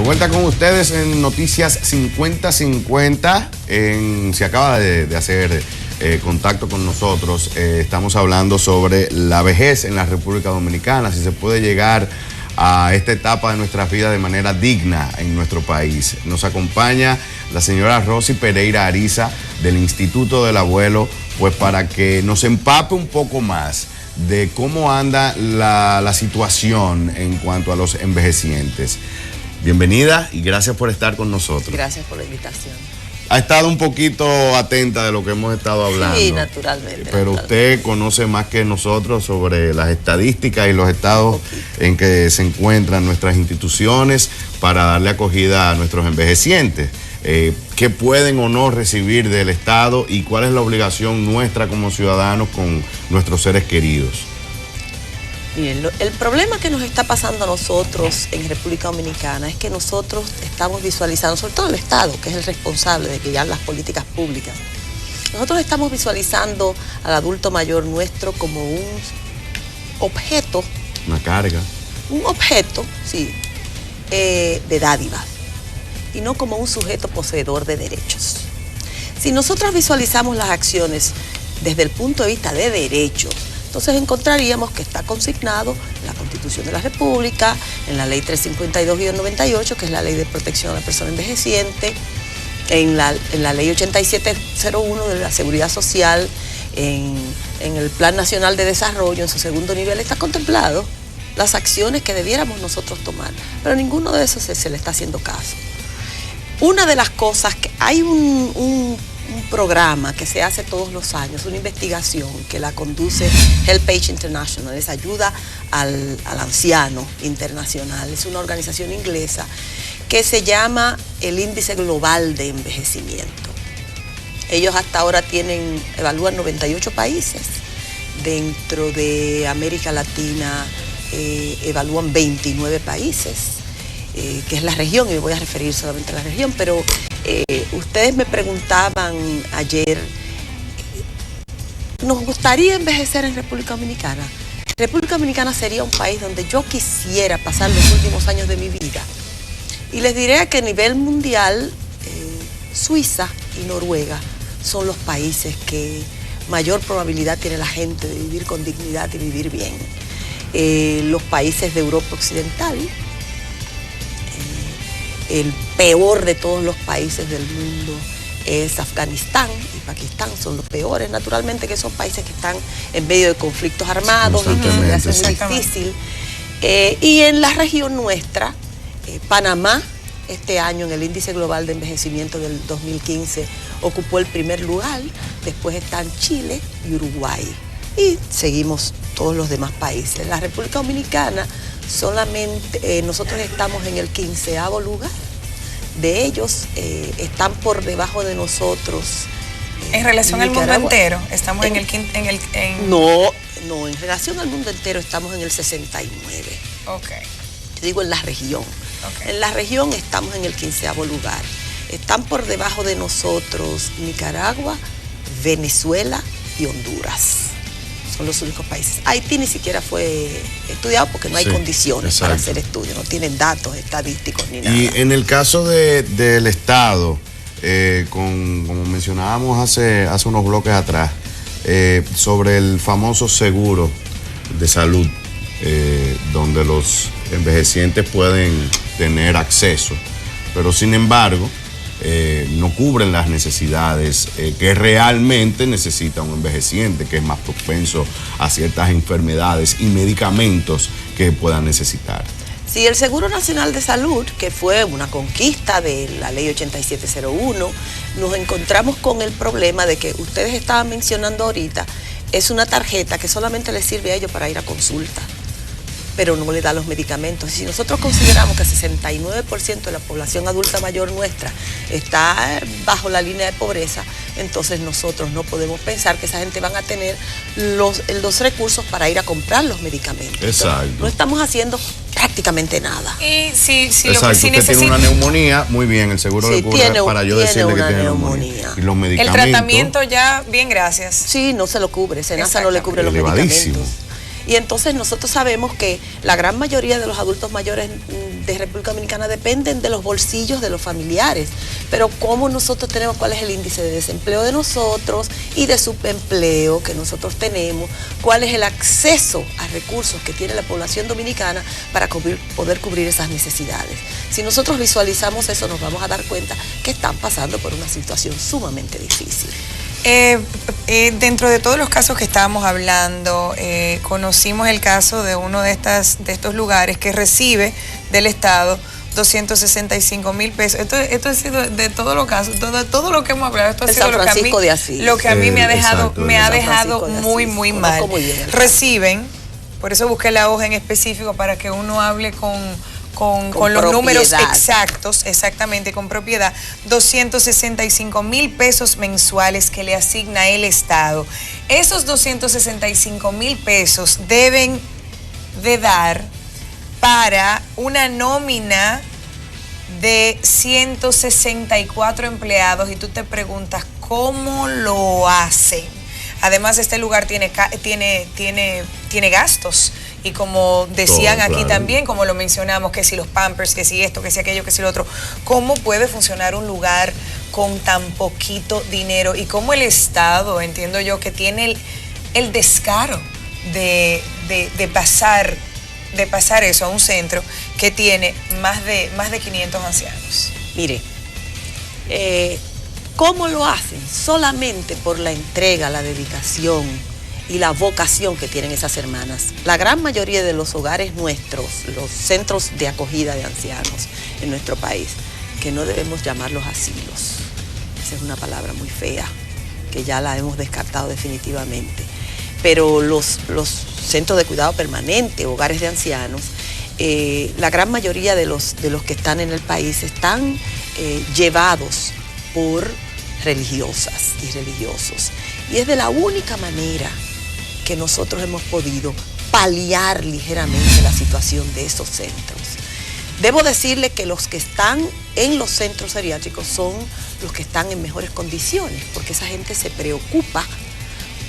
vuelta con ustedes en Noticias 50-50. Se acaba de hacer contacto con nosotros. Estamos hablando sobre la vejez en la República Dominicana, si se puede llegar a esta etapa de nuestras vidas de manera digna en nuestro país. Nos acompaña la señora Rosy Pereira Ariza del Instituto del Abuelo, pues para que nos empape un poco más de cómo anda la situación en cuanto a los envejecientes. Bienvenida y gracias por estar con nosotros. Gracias por la invitación. Ha estado un poquito atenta de lo que hemos estado hablando. Sí, naturalmente. Pero usted conoce más que nosotros sobre las estadísticas y los estados en que se encuentran nuestras instituciones para darle acogida a nuestros envejecientes. ¿Qué pueden o no recibir del Estado y cuál es la obligación nuestra como ciudadanos con nuestros seres queridos? Bien, el problema que nos está pasando a nosotros en República Dominicana es que nosotros estamos visualizando, sobre todo el Estado, que es el responsable de guiar las políticas públicas, nosotros estamos visualizando al adulto mayor nuestro como un objeto. Una carga. Un objeto, sí, de dádivas, y no como un sujeto poseedor de derechos. Si nosotros visualizamos las acciones desde el punto de vista de derechos, entonces encontraríamos que está consignado en la Constitución de la República, en la Ley 352-98, que es la Ley de Protección a la Persona Envejeciente, en la Ley 8701 de la Seguridad Social, en el Plan Nacional de Desarrollo, en su segundo nivel, está contemplado las acciones que debiéramos nosotros tomar, pero ninguno de esos se le está haciendo caso. Una de las cosas que hay un programa que se hace todos los años, una investigación que la conduce HelpAge International, es ayuda al anciano internacional, es una organización inglesa que se llama el Índice Global de Envejecimiento. Ellos hasta ahora evalúan 98 países, dentro de América Latina evalúan 29 países, que es la región, y me voy a referir solamente a la región, pero ustedes me preguntaban ayer, ¿nos gustaría envejecer en República Dominicana? República Dominicana sería un país donde yo quisiera pasar los últimos años de mi vida. Y les diré que a nivel mundial, Suiza y Noruega son los países que mayor probabilidad tiene la gente de vivir con dignidad y vivir bien. Los países de Europa Occidental, el peor de todos los países del mundo es Afganistán y Pakistán, son los peores, naturalmente, que son países que están en medio de conflictos armados y que se les hace muy difícil. Y en la región nuestra, Panamá, este año en el Índice Global de Envejecimiento del 2015, ocupó el primer lugar, después están Chile y Uruguay, y seguimos todos los demás países. La República Dominicana solamente, nosotros estamos en el 15º lugar. De ellos están por debajo de nosotros. En relación al mundo entero, estamos No, en relación al mundo entero estamos en el 69. Ok. Yo digo en la región. Okay. En la región estamos en el 15º lugar. Están por debajo de nosotros Nicaragua, Venezuela y Honduras. Son los únicos países. Haití ni siquiera fue estudiado porque no hay condiciones para hacer estudios, no tienen datos estadísticos ni nada. Y en el caso del Estado, como mencionábamos hace unos bloques atrás, sobre el famoso seguro de salud, donde los envejecientes pueden tener acceso, pero sin embargo no cubren las necesidades que realmente necesita un envejeciente, que es más propenso a ciertas enfermedades y medicamentos que puedan necesitar. Sí, el Seguro Nacional de Salud, que fue una conquista de la Ley 8701, nos encontramos con el problema de que ustedes estaban mencionando ahorita, es una tarjeta que solamente les sirve a ellos para ir a consulta, pero no le da los medicamentos. Y si nosotros consideramos que el 69% de la población adulta mayor nuestra está bajo la línea de pobreza, entonces nosotros no podemos pensar que esa gente van a tener los recursos para ir a comprar los medicamentos. Exacto. No estamos haciendo prácticamente nada. Y si Exacto, lo que sí usted tiene una neumonía, muy bien, el seguro le cubre para yo decirle que tiene neumonía. Y los medicamentos. El tratamiento ya, bien, gracias. Sí, no se lo cubre, SENASA no le cubre los medicamentos. Y entonces nosotros sabemos que la gran mayoría de los adultos mayores de República Dominicana dependen de los bolsillos de los familiares. Pero ¿cómo nosotros tenemos, cuál es el índice de desempleo de nosotros y de subempleo que nosotros tenemos? ¿Cuál es el acceso a recursos que tiene la población dominicana para poder cubrir esas necesidades? Si nosotros visualizamos eso, nos vamos a dar cuenta que están pasando por una situación sumamente difícil. Dentro de todos los casos que estábamos hablando, conocimos el caso de uno de estos lugares que recibe del Estado 265,000 pesos. Esto ha sido de todos los casos, todo lo que hemos hablado, esto ha sido lo que a mí me ha dejado muy, muy mal. Reciben, por eso busqué la hoja en específico para que uno hable con los números exactos, exactamente, con propiedad, 265,000 pesos mensuales que le asigna el Estado. Esos 265,000 pesos deben de dar para una nómina de 164 empleados y tú te preguntas, ¿cómo lo hacen? Además, este lugar tiene gastos. Y como decían todo, aquí claro. También, como lo mencionamos, que si los Pampers, que si esto, que si aquello, que si lo otro, ¿cómo puede funcionar un lugar con tan poquito dinero? Y cómo el Estado, entiendo yo, que tiene el descaro de pasar eso a un centro que tiene más de 500 ancianos. Mire, ¿cómo lo hacen? Solamente por la entrega, la dedicación y la vocación que tienen esas hermanas. La gran mayoría de los hogares nuestros, los centros de acogida de ancianos en nuestro país, que no debemos llamarlos asilos, esa es una palabra muy fea, que ya la hemos descartado definitivamente, pero los centros de cuidado permanente, hogares de ancianos, la gran mayoría de los que están en el país están llevados por religiosas y religiosos. Y es de la única manera que nosotros hemos podido paliar ligeramente la situación de esos centros. Debo decirle que los que están en los centros geriátricos son los que están en mejores condiciones, porque esa gente se preocupa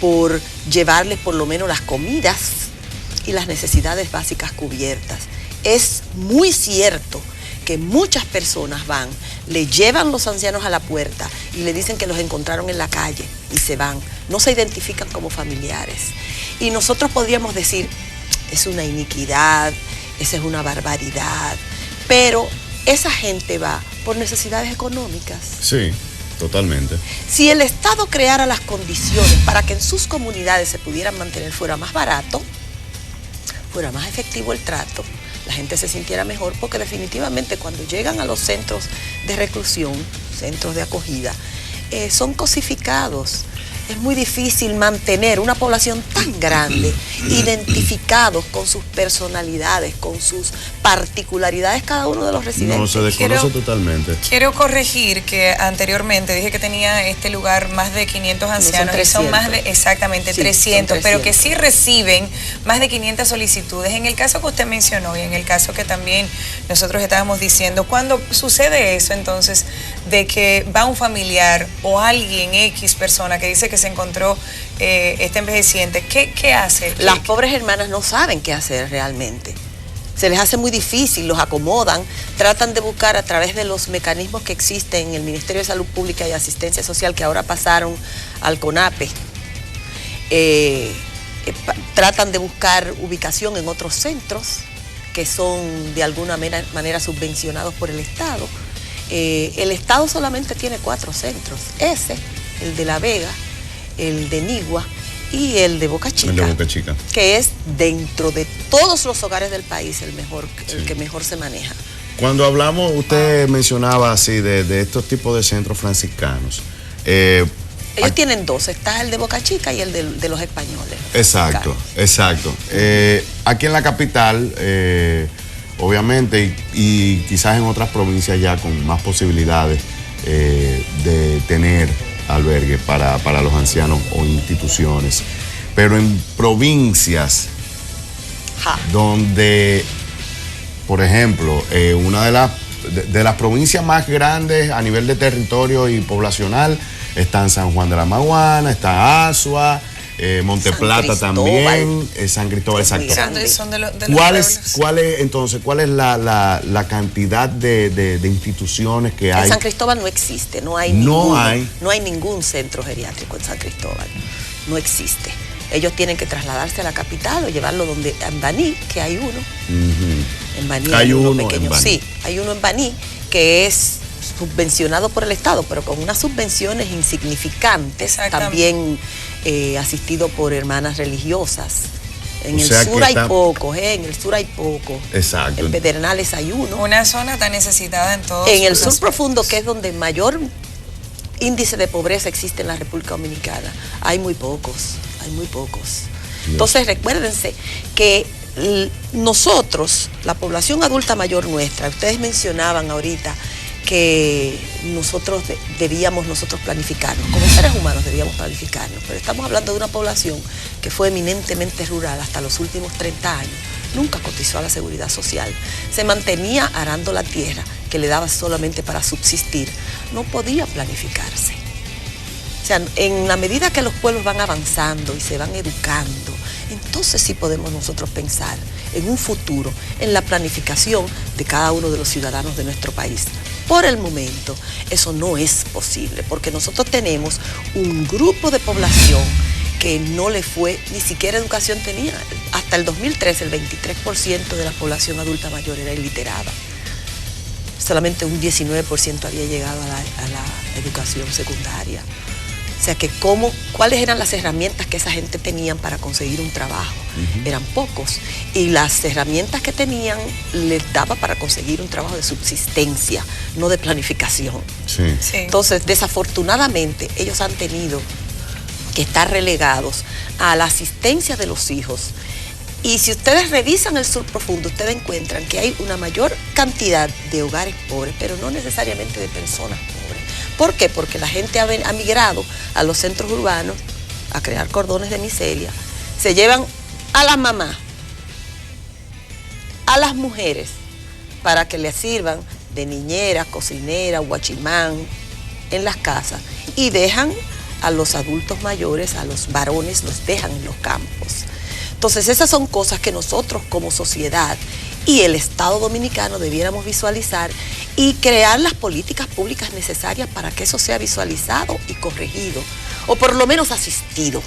por llevarles por lo menos las comidas y las necesidades básicas cubiertas. Es muy cierto que muchas personas van, le llevan los ancianos a la puerta y le dicen que los encontraron en la calle y se van, no se identifican como familiares. Y nosotros podríamos decir, es una iniquidad, esa es una barbaridad, pero esa gente va por necesidades económicas. Sí, totalmente. Si el Estado creara las condiciones para que en sus comunidades se pudieran mantener, fuera más barato, fuera más efectivo el trato, la gente se sintiera mejor, porque definitivamente cuando llegan a los centros de reclusión, centros de acogida, son cosificados. Es muy difícil mantener una población tan grande, identificados con sus personalidades, con sus particularidades cada uno de los residentes. No, se desconoce totalmente. Quiero corregir que anteriormente dije que tenía este lugar más de 500 ancianos, y son más de, exactamente, sí, 300, pero que sí reciben más de 500 solicitudes. En el caso que usted mencionó y en el caso que también nosotros estábamos diciendo, cuando sucede eso entonces, de que va un familiar o alguien, X persona, que dice que se encontró este envejeciente, ¿qué hace? Las pobres hermanas no saben qué hacer realmente. Se les hace muy difícil, los acomodan, tratan de buscar a través de los mecanismos que existen en el Ministerio de Salud Pública y Asistencia Social, que ahora pasaron al CONAPE. Tratan de buscar ubicación en otros centros que son de alguna manera subvencionados por el Estado. El Estado solamente tiene 4 centros, ese, el de La Vega, el de Nigua y el de Boca Chica. El de Boca Chica. Que es, dentro de todos los hogares del país, el que mejor se maneja. Cuando hablamos, usted mencionaba así de estos tipos de centros franciscanos. Ellos tienen 2, está el de Boca Chica y el de los españoles. Exacto, exacto. Aquí en la capital, obviamente, y quizás en otras provincias ya con más posibilidades de tener albergue para los ancianos o instituciones, pero en provincias donde, por ejemplo, una de las provincias más grandes a nivel de territorio y poblacional está en San Juan de la Maguana, está Azua, Monteplata también, San Cristóbal, exacto. Son de los ¿Cuál es la cantidad de instituciones que hay? En San Cristóbal no existe, no hay ningún centro geriátrico en San Cristóbal, no existe. Ellos tienen que trasladarse a la capital o llevarlo en Baní, que hay uno. En Baní hay uno pequeño. Sí, hay uno en Baní que es subvencionado por el Estado, pero con unas subvenciones insignificantes, también asistido por hermanas religiosas. En el sur hay pocos, en el sur hay pocos. Exacto. En Pedernales hay uno. Una zona tan necesitada en todo. En el sur profundo, que es donde mayor índice de pobreza existe en la República Dominicana, hay muy pocos. Entonces recuérdense que nosotros, la población adulta mayor nuestra, ustedes mencionaban ahorita que debíamos planificarnos, como seres humanos debíamos planificarnos, pero estamos hablando de una población que fue eminentemente rural hasta los últimos 30 años, nunca cotizó a la seguridad social, se mantenía arando la tierra que le daba solamente para subsistir, no podía planificarse. O sea, en la medida que los pueblos van avanzando y se van educando, entonces sí podemos nosotros pensar en un futuro, en la planificación de cada uno de los ciudadanos de nuestro país. Por el momento, eso no es posible, porque nosotros tenemos un grupo de población que no le fue, ni siquiera educación tenía. Hasta el 2013, el 23% de la población adulta mayor era iliterada. Solamente un 19% había llegado a la educación secundaria. O sea que cuáles eran las herramientas que esa gente tenían para conseguir un trabajo. Eran pocos. Y las herramientas que tenían les daba para conseguir un trabajo de subsistencia, no de planificación. Sí. Entonces, desafortunadamente, ellos han tenido que estar relegados a la asistencia de los hijos. Y si ustedes revisan el sur profundo, ustedes encuentran que hay una mayor cantidad de hogares pobres, pero no necesariamente de personas pobres. ¿Por qué? Porque la gente ha migrado a los centros urbanos a crear cordones de miseria. Se llevan a las mamás, a las mujeres, para que les sirvan de niñera, cocinera, guachimán en las casas, y dejan a los adultos mayores, a los varones, los dejan en los campos. Entonces esas son cosas que nosotros como sociedad y el Estado Dominicano debiéramos visualizar y crear las políticas públicas necesarias para que eso sea visualizado y corregido, o por lo menos asistido,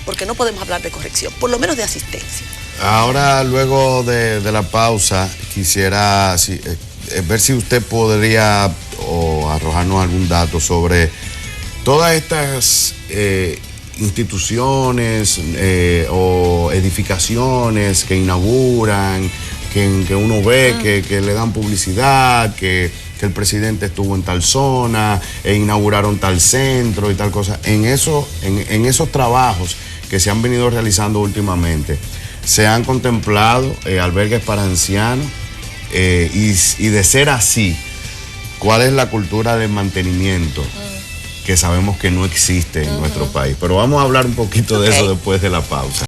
porque no podemos hablar de corrección, por lo menos de asistencia. Ahora, luego de la pausa, quisiera ver si usted podría arrojarnos algún dato sobre todas estas instituciones o edificaciones que inauguran, que uno ve que le dan publicidad, que el presidente estuvo en tal zona, inauguraron tal centro y tal cosa. En esos trabajos que se han venido realizando últimamente, se han contemplado albergues para ancianos, y de ser así, ¿cuál es la cultura de mantenimiento que sabemos que no existe en nuestro país? Pero vamos a hablar un poquito de eso después de la pausa.